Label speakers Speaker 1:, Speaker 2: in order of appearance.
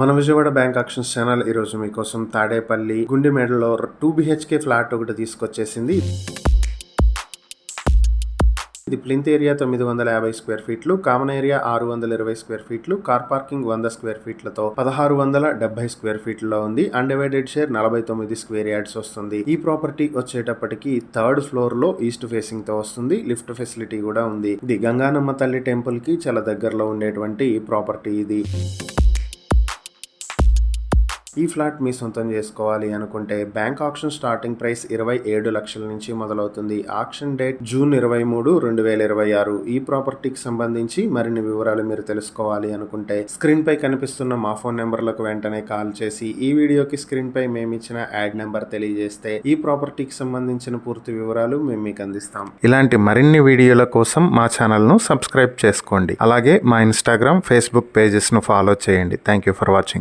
Speaker 1: మన Vijayawada bank actions channel ఈరోజు మీకోసం తాడేపల్లి గుండెమేడలో 2 BHK ఫ్లాట్ ఒకటి తీసుకొచ్చేసింది. ఇది ప్లింత్ ఏరియా 950 స్క్వేర్ ఫీట్లు, కామన్ ఏరియా 620 స్క్వేర్ ఫీట్లు, కార్ పార్కింగ్ 100 స్క్వేర్ ఫీట్లతో 1670 స్క్వేర్ ఫీట్లో ఉంది. అన్డివైడెడ్ షేర్ 49 స్క్వేర్ యార్డ్స్ వస్తుంది. ఈ ప్రాపర్టీ వచ్చేటప్పటికి 3rd ఫ్లోర్ లో ఈస్ట్ ఫేసింగ్ తో వస్తుంది. లిఫ్ట్ ఫెసిలిటీ కూడా ఉంది. ఇది గంగానమ్మ తల్లి టెంపుల్ కి చాలా దగ్గరలో ఉండేటువంటి ప్రాపర్టీ ఇది. ఈ ఫ్లాట్ మీ సొంతం చేసుకోవాలి అనుకుంటే బ్యాంక్ ఆక్షన్ స్టార్టింగ్ ప్రైస్ 27 లక్షల నుంచి మొదలవుతుంది. Auction date June 23, 2026. ఈ ప్రాపర్టీకి సంబంధించి మరిన్ని వివరాలు మీరు తెలుసుకోవాలి అనుకుంటే స్క్రీన్ పై కనిపిస్తున్న మా ఫోన్ నెంబర్లకు వెంటనే కాల్ చేసి ఈ వీడియోకి స్క్రీన్ పై మేమిచ్చిన యాడ్ నెంబర్ తెలియజేస్తే ఈ ప్రాపర్టీకి సంబంధించిన పూర్తి వివరాలు మేము మీకు అందిస్తాం. ఇలాంటి మరిన్ని వీడియోల కోసం మా ఛానల్ ను సబ్స్క్రైబ్ చేసుకోండి. అలాగే మా ఇన్స్టాగ్రామ్, ఫేస్బుక్ పేజెస్ ను ఫాలో చేయండి. Thank you for watching.